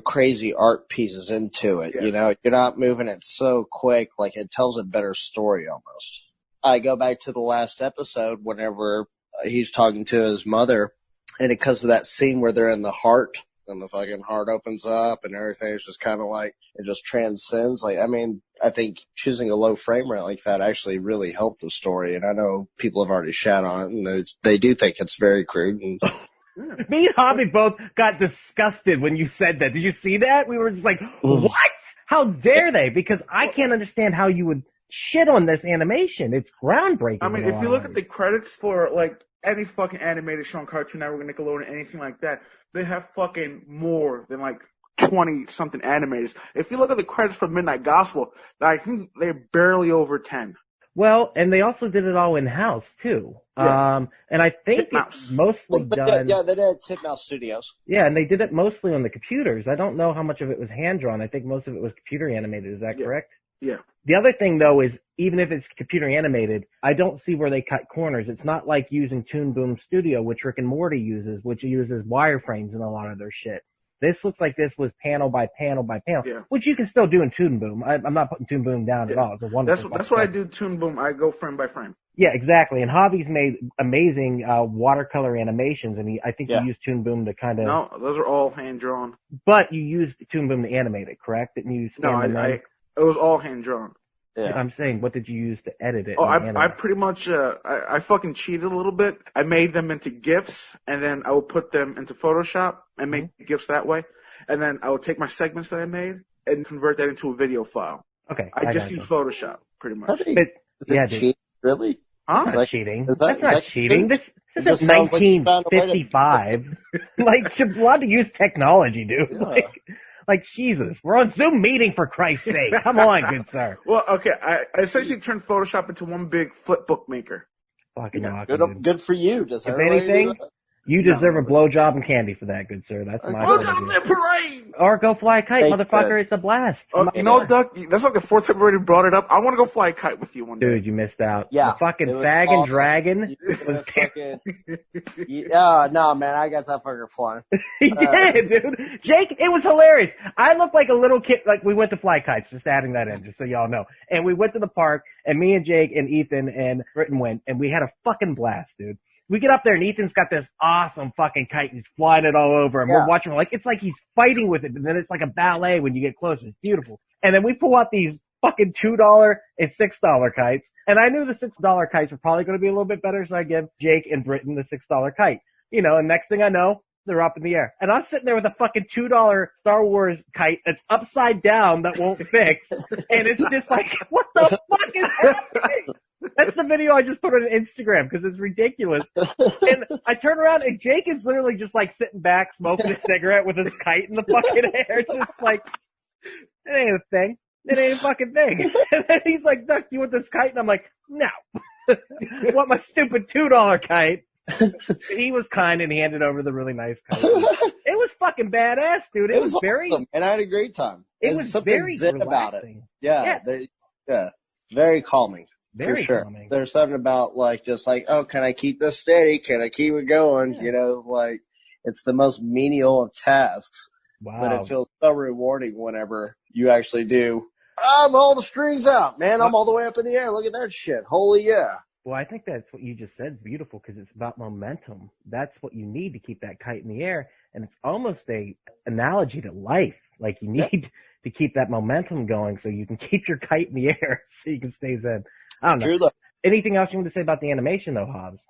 crazy art pieces into it. Yeah. You're not moving it so quick. Like, it tells a better story almost. I go back to the last episode whenever he's talking to his mother, and it comes to that scene where they're in the heart, and the fucking heart opens up, and everything is just kind of like, it just transcends. Like, I mean, I think choosing a low frame rate like that actually really helped the story, and I know people have already shat on it, and they do think it's very crude. And Me and Javi both got disgusted when you said that. Did you see that? We were just like, what? How dare they? Because I can't understand how you would shit on this animation. It's groundbreaking. I mean, if you look at the credits for, like, any fucking animated show on Cartoon Network, Nickelodeon, anything like that, they have fucking more than, like, 20-something animators. If you look at the credits for Midnight Gospel, I think they're barely over 10. Well, and they also did it all in-house, too. Yeah. And I think it's mostly done... Yeah, they did Titmouse Studios. Yeah, and they did it mostly on the computers. I don't know how much of it was hand-drawn. I think most of it was computer animated. Is that correct? Yeah. The other thing, though, is even if it's computer animated, I don't see where they cut corners. It's not like using Toon Boom Studio, which Rick and Morty uses, which uses wireframes in a lot of their shit. This looks like this was panel by panel by panel, which you can still do in Toon Boom. I'm not putting Toon Boom down at all. It's a wonderful. That's what I do. Toon Boom. I go frame by frame. Yeah, exactly. And Javi's made amazing watercolor animations, and I think you used Toon Boom to kind of. No, those are all hand drawn. But you used Toon Boom to animate it, correct? Didn't you? It was all hand drawn. Yeah. I'm saying, what did you use to edit it? I pretty much, I fucking cheated a little bit. I made them into GIFs, and then I would put them into Photoshop and make GIFs that way. And then I would take my segments that I made and convert that into a video file. Okay. I just use Photoshop, pretty much. Cheat? Really? Huh? That's not cheating. That's not cheating. This is 1955. Like, you're allowed to use technology, dude. Yeah. Like, Jesus, we're on Zoom meeting, for Christ's sake. Come on, good sir. Well, okay, I essentially turned Photoshop into one big flip book maker. Fucking awesome, good for you. Does if anything, you deserve a blowjob and candy for that, good sir. That's my blowjob in the parade! Or go fly a kite, motherfucker. It's a blast. Duck, that's like the fourth time we already brought it up. I want to go fly a kite with you one day. Dude, you missed out. Yeah. The fucking fag and dragon was no, man, I got that fucker flying. He did, dude. Jake, it was hilarious. I looked like a little kid. Like, we went to fly kites, just adding that in, just so y'all know. And we went to the park, and me and Jake and Ethan and Britton went, and we had a fucking blast, dude. We get up there, and Ethan's got this awesome fucking kite, and he's flying it all over, and we're watching, like, it's like he's fighting with it, and then it's like a ballet when you get closer. It's beautiful. And then we pull out these fucking $2 and $6 kites, and I knew the $6 kites were probably going to be a little bit better, so I give Jake and Britton the $6 kite. And next thing I know, they're up in the air. And I'm sitting there with a fucking $2 Star Wars kite that's upside down that won't fix, and it's just like, what the fuck is happening? That's the video I just put on Instagram because it's ridiculous. And I turn around and Jake is literally just like sitting back, smoking a cigarette with his kite in the fucking air. Just like, it ain't a thing. It ain't a fucking thing. And then he's like, Duck, you want this kite? And I'm like, no. I want my stupid $2 kite. He was kind and he handed over the really nice kite. It was fucking badass, dude. It was very. Awesome. And I had a great time. It was something very zen relaxing. about it. Yeah. Very calming. Very for sure. calming. There's something about just oh, can I keep this steady? Can I keep it going? Yeah. It's the most menial of tasks. Wow. But it feels so rewarding whenever you actually do. I'm all the strings out, man. I'm all the way up in the air. Look at that shit. Holy yeah. Well, I think that's what you just said is beautiful because it's about momentum. That's what you need to keep that kite in the air. And it's almost a analogy to life. Like you need to keep that momentum going so you can keep your kite in the air so you can stay zen. I don't know. True. Anything else you want to say about the animation, though, Hobbs?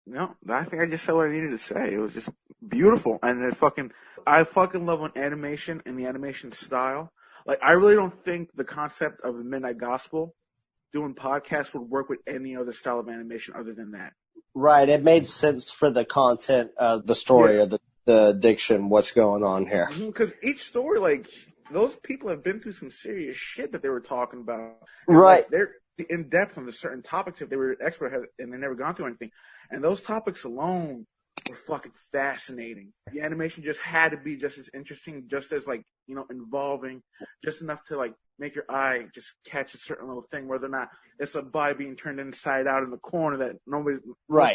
No, I think I just said what I needed to say. It was just beautiful, and I fucking love an animation and the animation style. Like, I really don't think the concept of the Midnight Gospel doing podcasts would work with any other style of animation other than that. Right. It made sense for the content of the story or the diction, what's going on here. Because each story, like, those people have been through some serious shit that they were talking about. Right. Like, they're in depth on the certain topics if they were an expert and they never gone through anything. And those topics alone were fucking fascinating. The animation just had to be just as interesting, just as like, you know, involving, just enough to like make your eye just catch a certain little thing, whether or not it's a body being turned inside out in the corner that most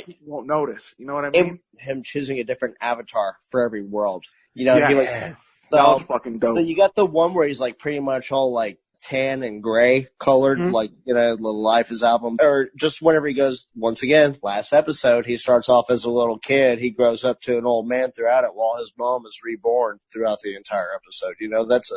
people won't notice. You know what I mean? Him choosing a different avatar for every world. You know, that was fucking dope. So you got the one where he's like pretty much all like tan and gray colored, like, you know, the Life is album, or just whenever he goes, once again, last episode, he starts off as a little kid, he grows up to an old man throughout it while his mom is reborn throughout the entire episode. You know, that's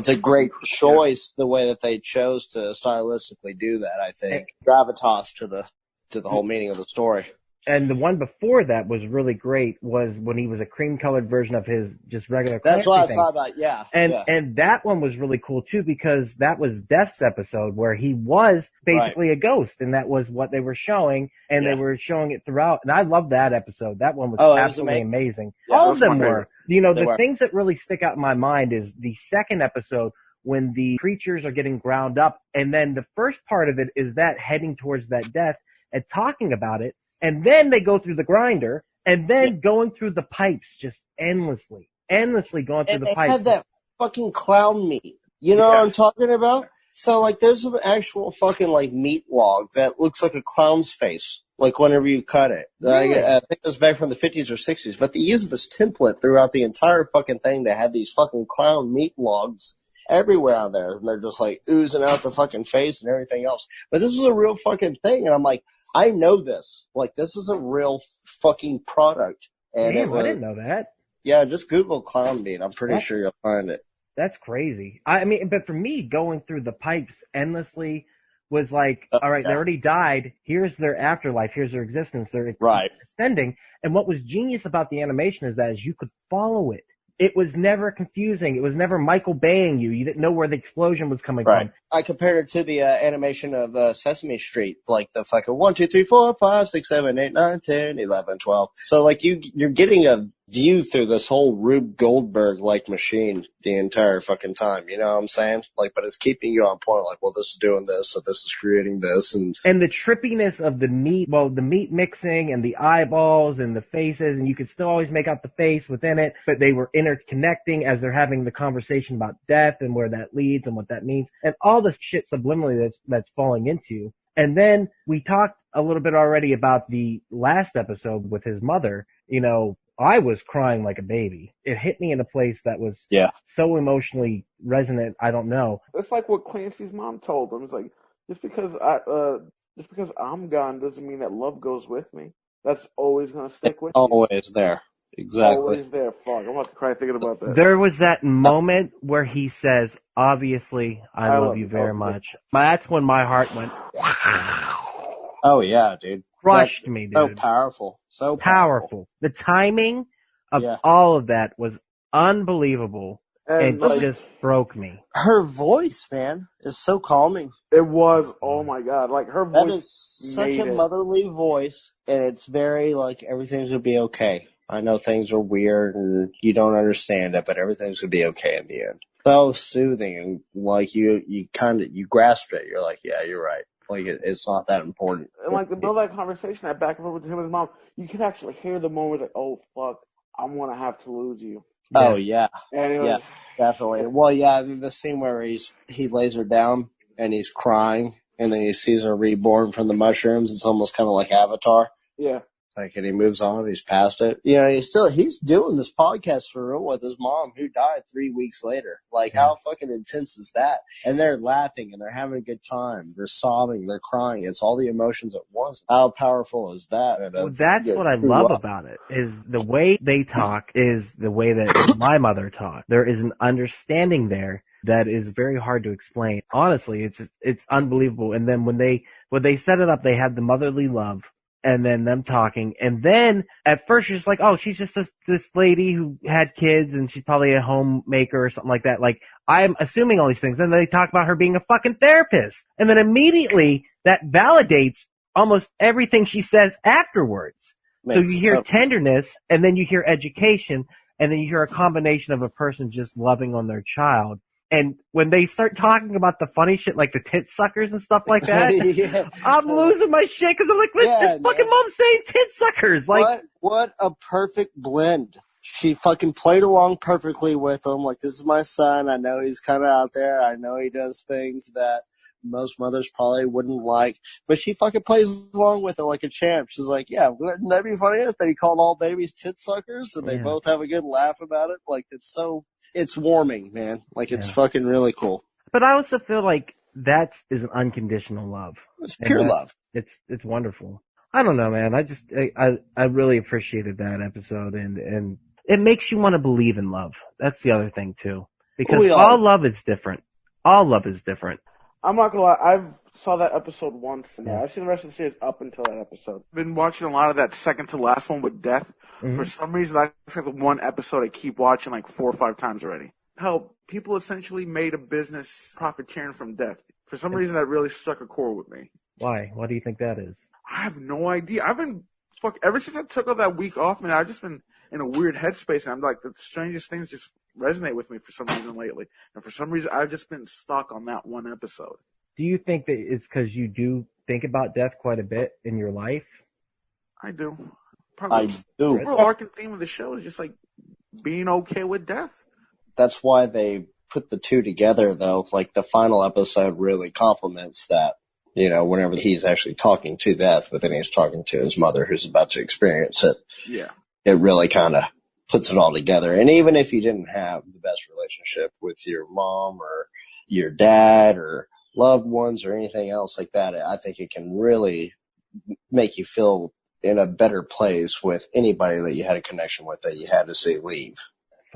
a great choice, the way that they chose to stylistically do that, I think. Gravitas to the whole meaning of the story. And the one before that was really great was when he was a cream-colored version of his just regular That's what I saw about, And that one was really cool, too, because that was Death's episode where he was basically a ghost, and that was what they were showing, and they were showing it throughout. And I love that episode. That one was absolutely amazing. Yeah, all of them were. Favorite. You know, the things that really stick out in my mind is the second episode when the creatures are getting ground up, and then the first part of it is that heading towards that death and talking about it. And then they go through the grinder, and then going through the pipes just endlessly going through the pipes. They had that fucking clown meat. You know what I'm talking about? So, like, there's an actual fucking, like, meat log that looks like a clown's face, like, whenever you cut it. Really? I think it was back from the 50s or 60s. But they used this template throughout the entire fucking thing. They had these fucking clown meat logs everywhere on there. And they're just, like, oozing out the fucking face and everything else. But this was a real fucking thing. And I'm like, I know this. Like, this is a real fucking product. And Damn, I didn't know that. Yeah, just Google clown meat. I'm pretty sure you'll find it. That's crazy. I mean, but for me, going through the pipes endlessly was like, all right, they already died. Here's their afterlife. Here's their existence. They're extending. And what was genius about the animation is that you could follow it. It was never confusing. It was never Michael Baying you. You didn't know where the explosion was coming from. I compared it to the animation of Sesame Street, like the fucking 1, 2, 3, 4, 5, 6, 7, 8, 9, 10, 11, 12. So like you're getting a view through this whole Rube Goldberg like machine the entire fucking time. You know what I'm saying? Like, but it's keeping you on point. Like, well, this is doing this, so this is creating this, and the trippiness of the meat. Well, the meat mixing and the eyeballs and the faces, and you could still always make out the face within it, but they were interconnecting as they're having the conversation about death and where that leads and what that means, and all the shit subliminally that's falling into. And then we talked a little bit already about the last episode with his mother. You know, I was crying like a baby. It hit me in a place that was so emotionally resonant. I don't know. It's like what Clancy's mom told him. It's like, just because I'm gone doesn't mean that love goes with me. That's always gonna stick with you. Always there. Exactly. Always there. Fuck, I'm about to cry thinking about that. There was that moment where he says, obviously, I love you very much. That's when my heart went, oh yeah, dude. Crushed me, dude. So powerful. So powerful. The timing of all of that was unbelievable. And it just broke me. Her voice, man, is so calming. It was, oh my god. Like, her voice. That is such a motherly voice, and it's very, like, everything's gonna be okay. I know things are weird and you don't understand it, but everything's gonna be okay in the end. So soothing, and like you grasp it. You're like, yeah, you're right. Like, it's not that important. And like the middle of that conversation, that back and forth with him and his mom, you could actually hear the moment like, oh fuck, I'm gonna have to lose you. Oh yeah, and it was, definitely. Well, yeah, the scene where he lays her down and he's crying, and then he sees her reborn from the mushrooms. It's almost kind of like Avatar. Yeah. Like, and he moves on, he's past it. You know, he's doing this podcast for real with his mom, who died 3 weeks later. Like, how fucking intense is that? And they're laughing and they're having a good time. They're sobbing, they're crying. It's all the emotions at once. How powerful is that? Well, that's what I love about it, is the way they talk is the way that my mother talked. There is an understanding there that is very hard to explain. Honestly, it's unbelievable. And then when they set it up, they had the motherly love. And then them talking. And then at first you're just like, oh, she's just this lady who had kids and she's probably a homemaker or something like that. Like, I'm assuming all these things. And then they talk about her being a fucking therapist. And then immediately that validates almost everything she says afterwards. So you hear tenderness, and then you hear education, and then you hear a combination of a person just loving on their child. And when they start talking about the funny shit, like the tit suckers and stuff like that, Yeah. I'm losing my shit because I'm like, listen, Yeah, this fucking man. mom's saying tit suckers. Like, What a perfect blend. She fucking played along perfectly with him. Like, this is my son. I know he's kind of out there. I know he does things that most mothers probably wouldn't like. But she fucking plays along with it like a champ. She's like, yeah, wouldn't that be funny if they called all babies tit suckers and they both have a good laugh about it? Like, it's warming, man. Like, it's fucking really cool. But I also feel like that is an unconditional love. It's pure love. It's wonderful. I don't know, man. I really appreciated that episode, and it makes you want to believe in love. That's the other thing too, because all love is different. All love is different. I'm not gonna lie, I saw that episode once, and I've seen the rest of the series up until that episode. Been watching a lot of that second to last one with Death. For some reason, that's like the one episode I keep watching like 4 or 5 times already. How people essentially made a business profiteering from death. For some reason, that really struck a chord with me. Why? What do you think that is? I have no idea. I've been ever since I took all that week off, man. I've just been in a weird headspace, and I'm like, the strangest things just resonate with me for some reason lately. And for some reason, I've just been stuck on that one episode. Do you think that it's because you do think about death quite a bit in your life? I do. Probably. I do. The overall arc theme of the show is just like being okay with death. That's why they put the two together, though. Like, the final episode really complements that. You know, whenever he's actually talking to death, but then he's talking to his mother who's about to experience it. Yeah. It really kind of puts it all together. And even if you didn't have the best relationship with your mom or your dad or loved ones or anything else like that, I think it can really make you feel in a better place with anybody that you had a connection with that you had to see leave.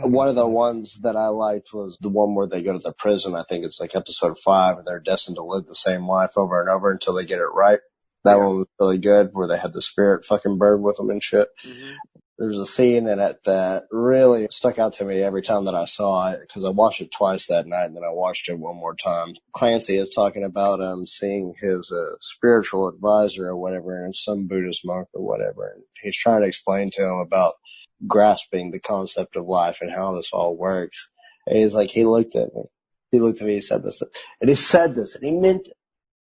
One of the ones that I liked was the one where they go to the prison. I think it's like episode 5, and they're destined to live the same life over and over until they get it right. That one was really good, where they had the spirit fucking bird with them and shit. Mm-hmm. There's a scene in it that really stuck out to me every time that I saw it, because I watched it twice that night, and then I watched it one more time. Clancy is talking about seeing his spiritual advisor or whatever, and some Buddhist monk or whatever, and he's trying to explain to him about grasping the concept of life and how this all works. And he's like, he looked at me, he said this, and he meant it.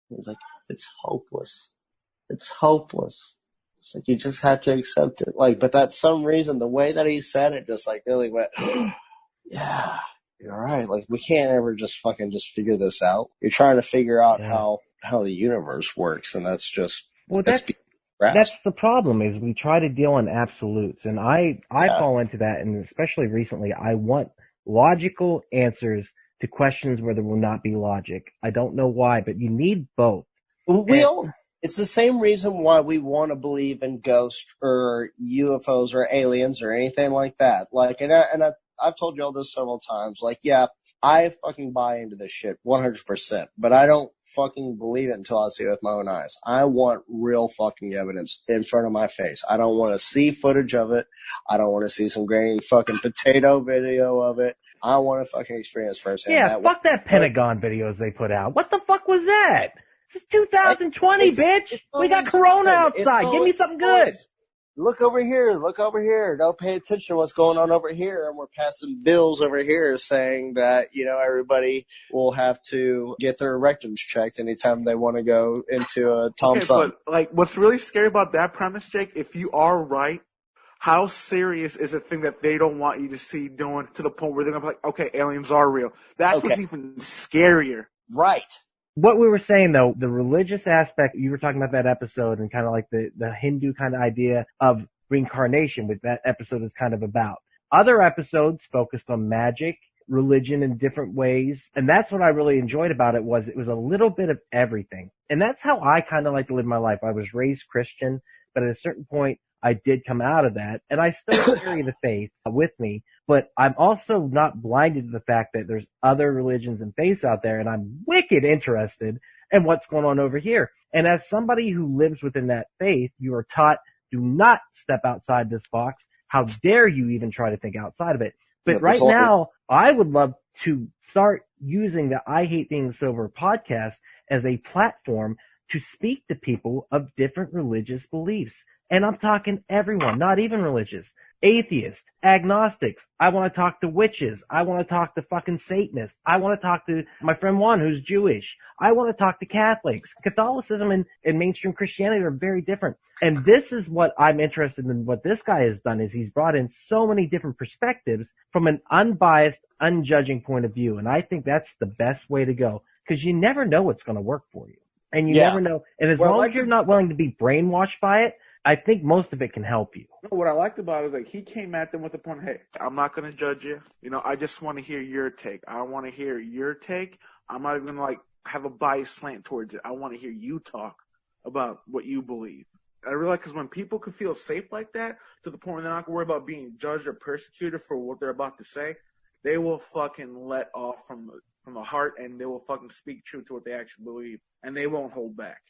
He's like, it's hopeless. It's hopeless. It's like, you just have to accept it. Like, but that's some reason, the way that he said it just like really went, yeah, you're right. Like, we can't ever just fucking just figure this out. You're trying to figure out how the universe works, and that's just, that's the problem, is we try to deal in absolutes, and I fall into that, and especially recently, I want logical answers to questions where there will not be logic. I don't know why, but you need both. It's the same reason why we want to believe in ghosts or UFOs or aliens or anything like that. Like, and I've told you all this several times. Like, yeah, I fucking buy into this shit 100%, but I don't fucking believe it until I see it with my own eyes. I want real fucking evidence in front of my face. I don't want to see footage of it. I don't want to see some grainy fucking potato video of it. I want to fucking experience firsthand. Yeah, fuck that Pentagon videos they put out. What the fuck was that? This is 2020, bitch. We got Corona outside. Give me something good. Look over here. Don't pay attention to what's going on over here. And we're passing bills over here saying that, you know, everybody will have to get their rectums checked anytime they want to go into a Tom Thumb. But, like, what's really scary about that premise, Jake, if you are right, how serious is a thing that they don't want you to see doing to the point where they're going to be like, okay, aliens are real? That's what's even scarier. Right. What we were saying, though, the religious aspect, you were talking about that episode and kind of like the Hindu kind of idea of reincarnation, which that episode is kind of about. Other episodes focused on magic, religion in different ways. And that's what I really enjoyed about it, was it was a little bit of everything. And that's how I kind of like to live my life. I was raised Christian, but at a certain point, I did come out of that, and I still carry the faith with me, but I'm also not blinded to the fact that there's other religions and faiths out there, and I'm wicked interested in what's going on over here. And as somebody who lives within that faith, you are taught, do not step outside this box. How dare you even try to think outside of it? But right now, I would love to start using the I Hate Being Sober podcast as a platform to speak to people of different religious beliefs. And I'm talking everyone, not even religious. Atheists, agnostics. I want to talk to witches. I want to talk to fucking Satanists. I want to talk to my friend Juan, who's Jewish. I want to talk to Catholics. Catholicism and mainstream Christianity are very different. And this is what I'm interested in. What this guy has done is he's brought in so many different perspectives from an unbiased, unjudging point of view. And I think that's the best way to go, because you never know what's going to work for you. And you never know. And as long as you're not willing to be brainwashed by it, I think most of it can help you. No, what I liked about it is, like, he came at them with the point, hey, I'm not going to judge you. You know, I just want to hear your take. I want to hear your take. I'm not even going to, like, have a bias slant towards it. I want to hear you talk about what you believe. I realize, because when people can feel safe like that, to the point where they're not going to worry about being judged or persecuted for what they're about to say, they will fucking let off from the heart, and they will fucking speak true to what they actually believe, and they won't hold back.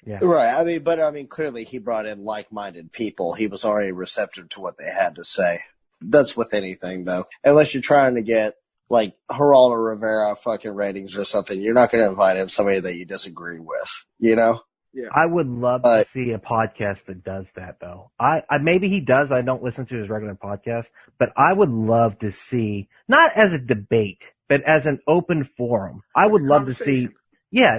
Yeah. Right. I mean, clearly he brought in like-minded people. He was already receptive to what they had to say. That's with anything, though. Unless you're trying to get, like, Geraldo Rivera fucking ratings or something, you're not going to invite in somebody that you disagree with, you know? Yeah. I would love to see a podcast that does that, though. I maybe he does. I don't listen to his regular podcast, but I would love to see, not as a debate, but as an open forum. I would love to see,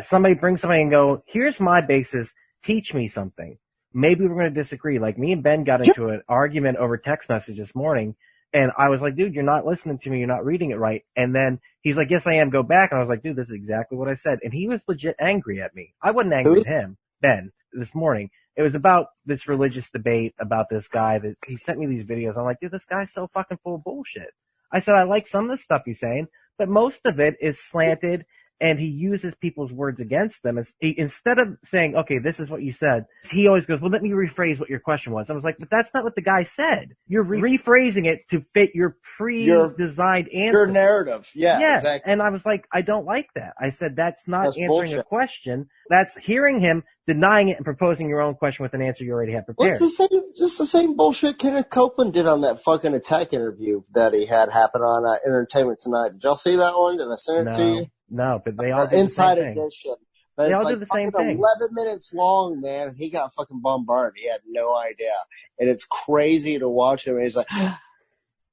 somebody bring somebody and go, here's my basis, teach me something. Maybe we're going to disagree. Like, me and Ben got into an argument over text message this morning, and I was like, dude, you're not listening to me, you're not reading it right. And then he's like, yes, I am, go back. And I was like, dude, this is exactly what I said. And he was legit angry at me. I wasn't angry at him, Ben, this morning. It was about this religious debate about this guy that he sent me these videos. I'm like, dude, this guy's so fucking full of bullshit. I said, I like some of the stuff he's saying, but most of it is slanted, and he uses people's words against them. Instead of saying, okay, this is what you said, he always goes, well, let me rephrase what your question was. I was like, but that's not what the guy said. You're rephrasing it to fit your pre-designed answer. Your narrative. Yeah, exactly. And I was like, I don't like that. I said, that's not answering bullshit. a question. That's hearing him, denying it, and proposing your own question with an answer you already had prepared. Well, it's just the same bullshit Kenneth Copeland did on that fucking attack interview that he had happen on Entertainment Tonight. Did y'all see that one? Did I send it to you? No, but they all do Inside the same thing. Edition. But They it's all like do the same thing. 11 minutes long, man. He got fucking bombarded. He had no idea. And it's crazy to watch him. He's like,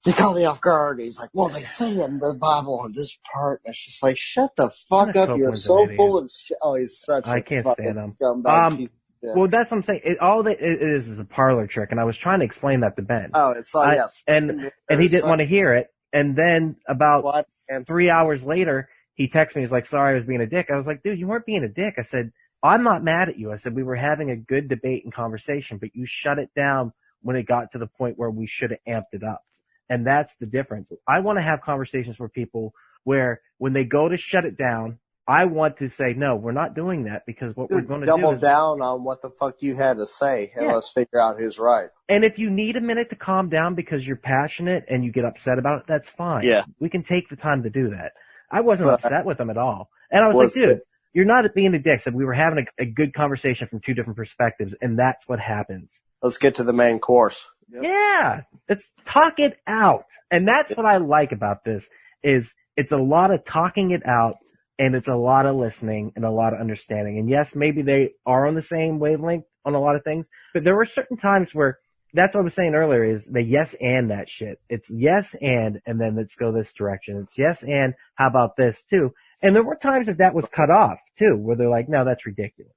they caught me off guard. He's like, well, they say in the Bible on this part. And it's just like, shut the fuck up. You're so full of shit. Oh, he's such I a can't fucking stand him. scumbag piece of shit. Well, that's what I'm saying. All that it is a parlor trick, and I was trying to explain that to Ben. Oh, it's like, yes. And he didn't want to hear it. And then about 3 hours later, he texted me. He's like, sorry, I was being a dick. I was like, dude, you weren't being a dick. I said, I'm not mad at you. I said, we were having a good debate and conversation, but you shut it down when it got to the point where we should have amped it up. And that's the difference. I want to have conversations with people where when they go to shut it down, I want to say, no, we're not doing that, because what we're going to do is double down on what the fuck you had to say, and let's figure out who's right. And if you need a minute to calm down because you're passionate and you get upset about it, that's fine. Yeah. We can take the time to do that. I wasn't upset with him at all. And I was like, dude, you're not being a dick. So we were having a good conversation from two different perspectives, and that's what happens. Let's get to the main course. Yep. Yeah. Let's talk it out. And that's what I like about this is it's a lot of talking it out, and it's a lot of listening and a lot of understanding. And yes, maybe they are on the same wavelength on a lot of things, but there were certain times where that's what I was saying earlier is the yes and that shit. It's yes and then let's go this direction. It's yes and how about this too? And there were times that was cut off too, where they're like, no, that's ridiculous.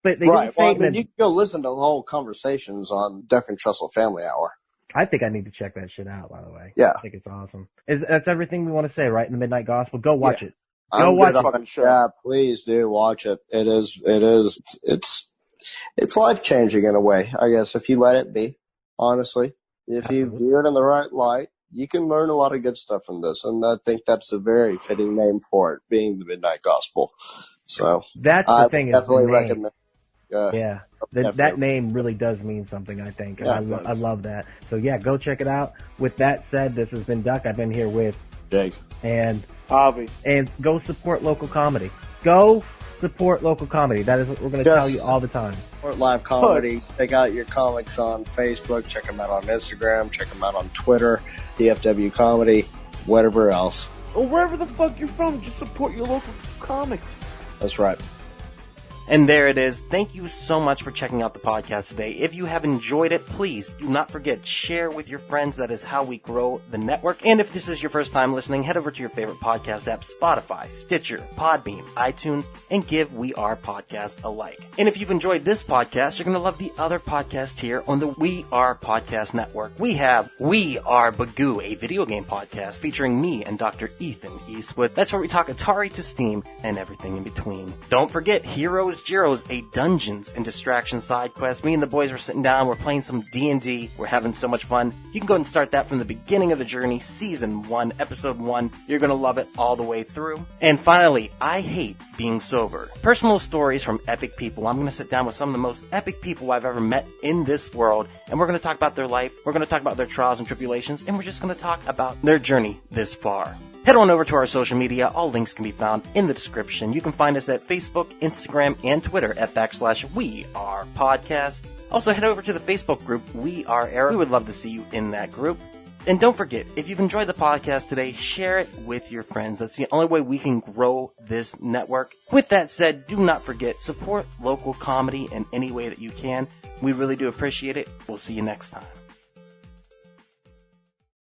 But they didn't say you can go listen to the whole conversations on Duncan Trussell Family Hour. I think I need to check that shit out, by the way. Yeah. I think it's awesome. That's everything we want to say, right? In the Midnight Gospel. Go watch it. Go watch it. Yeah, please do watch it. It's life changing in a way, I guess, if you let it be. Honestly, if you view it in the right light, you can learn a lot of good stuff from this, and I think that's a very fitting name for it, being the Midnight Gospel. So that's the thing. Definitely is the name. recommend. That name really does mean something, I think. And I love that. So yeah, go check it out. With that said, this has been Duck. I've been here with Jake and Javi. And go support local comedy. Go support local comedy. That is what we're going to tell you all the time. Support live comedy. Check out your comics on Facebook. Check them out on Instagram. Check them out on Twitter. DFW Comedy. Whatever else. Or wherever the fuck you're from, just support your local comics. That's right. And there it is. Thank you so much for checking out the podcast today. If you have enjoyed it, please do not forget, share with your friends. That is how we grow the network. And if this is your first time listening, head over to your favorite podcast app, Spotify, Stitcher, Podbean, iTunes, and give We Are Podcast a like. And if you've enjoyed this podcast, you're going to love the other podcast here on the We Are Podcast Network. We have We Are Bagu, a video game podcast featuring me and Dr. Ethan Eastwood. That's where we talk Atari to Steam and everything in between. Don't forget Heroes Gyros, a Dungeons and Distractions side quest. Me and the boys were sitting down, we're playing some D&D, we're having so much fun. You can go ahead and start that from the beginning of the journey, Season 1, Episode 1. You're going to love it all the way through. And finally, I Hate Being Sober. Personal stories from epic people. I'm going to sit down with some of the most epic people I've ever met in this world, and we're going to talk about their life, we're going to talk about their trials and tribulations, and we're just going to talk about their journey this far. Head on over to our social media. All links can be found in the description. You can find us at Facebook, Instagram, and Twitter at /WeArePodcast. Also, head over to the Facebook group, We Are Error. We would love to see you in that group. And don't forget, if you've enjoyed the podcast today, share it with your friends. That's the only way we can grow this network. With that said, do not forget, support local comedy in any way that you can. We really do appreciate it. We'll see you next time.